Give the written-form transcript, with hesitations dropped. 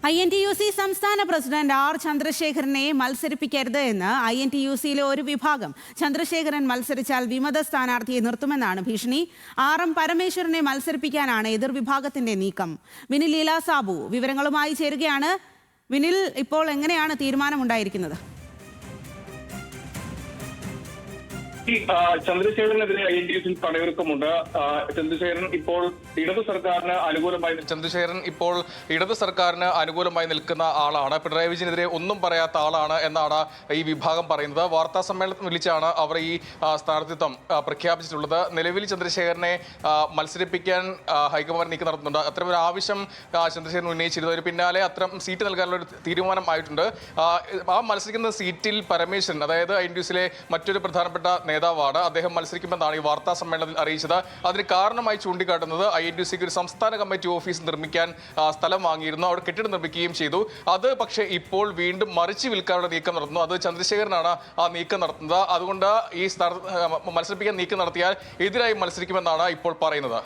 INTUC സംസ്ഥാന president R ചന്ദ്രശേഖരനെ മത്സരിപ്പിക്കരുത് എന്ന് INTUCയിലെ ഒരു വിഭാഗം. ചന്ദ്രശേഖരൻ മത്സരിച്ചാൽ വിമത സ്ഥാനാർത്ഥിയെ നിർത്തുമെന്നാണ് ഭീഷണി. RM പരമേശ്വരനെ മത്സരിപ്പിക്കാനാണ് എതിർവിഭാഗത്തിന്റെ നീക്കം. വിനിൽ ലീല സാബു വിവരങ്ങളുമായി ചേരുകയാണ്. വിനിൽ, ഇപ്പോൾ എങ്ങനെയാണ് തീരുമാനമുണ്ടായിരിക്കുന്നത്? ചന്ദ്രശേഖരനെതിരെ INTUCയിൽ പടയൊരുക്കമുണ്ട്. ചന്ദ്രശേഖരൻ ഇപ്പോൾ ഇടതു സർക്കാരിന് അനുകൂലമായി നിൽക്കുന്ന ആളാണ്. പിണറായി വിജയനെതിരെ ഒന്നും പറയാത്ത ആളാണ് എന്നാണ് ഈ വിഭാഗം പറയുന്നത്. വാർത്താ സമ്മേളനം വിളിച്ചാണ് അവർ ഈ സ്ഥാനാർത്ഥിത്വം പ്രഖ്യാപിച്ചിട്ടുള്ളത്. നിലവിൽ ചന്ദ്രശേഖരനെ മത്സരിപ്പിക്കാൻ ഹൈക്കമാൻഡ് നീക്കം നടത്തുന്നുണ്ട്. അത്തരമൊരു ആവശ്യം ചന്ദ്രശേഖരൻ ഉന്നയിച്ചിരുന്നു. അതിന് പിന്നാലെ അത്തരം സീറ്റ് നൽകാനുള്ള ഒരു തീരുമാനം ആയിട്ടുണ്ട്. ആ മത്സരിക്കുന്ന സീറ്റിൽ പരമേശ്വരൻ, അതായത് INTUCയിലെ മറ്റൊരു പ്രധാനപ്പെട്ട നേതാവാണ്, അദ്ദേഹം മത്സരിക്കുമെന്നാണ് ഈ വാർത്താ സമ്മേളനത്തിൽ അറിയിച്ചത്. അതിന് കാരണമായി ചൂണ്ടിക്കാട്ടുന്നത് INTUCക്ക് ഒരു സംസ്ഥാന കമ്മിറ്റി ഓഫീസ് നിർമ്മിക്കാൻ സ്ഥലം വാങ്ങിയിരുന്നു, അവിടെ കെട്ടിടം നിർമ്മിക്കുകയും ചെയ്തു. അത് പക്ഷേ ഇപ്പോൾ വീണ്ടും മറിച്ച് വിൽക്കാനുള്ള നീക്കം നടത്തുന്നു. അത് ചന്ദ്രശേഖരനാണ് ആ നീക്കം നടത്തുന്നത്. അതുകൊണ്ട് ഈ മത്സരിപ്പിക്കാൻ നീക്കം നടത്തിയാൽ എതിരായി മത്സരിക്കുമെന്നാണ് ഇപ്പോൾ പറയുന്നത്.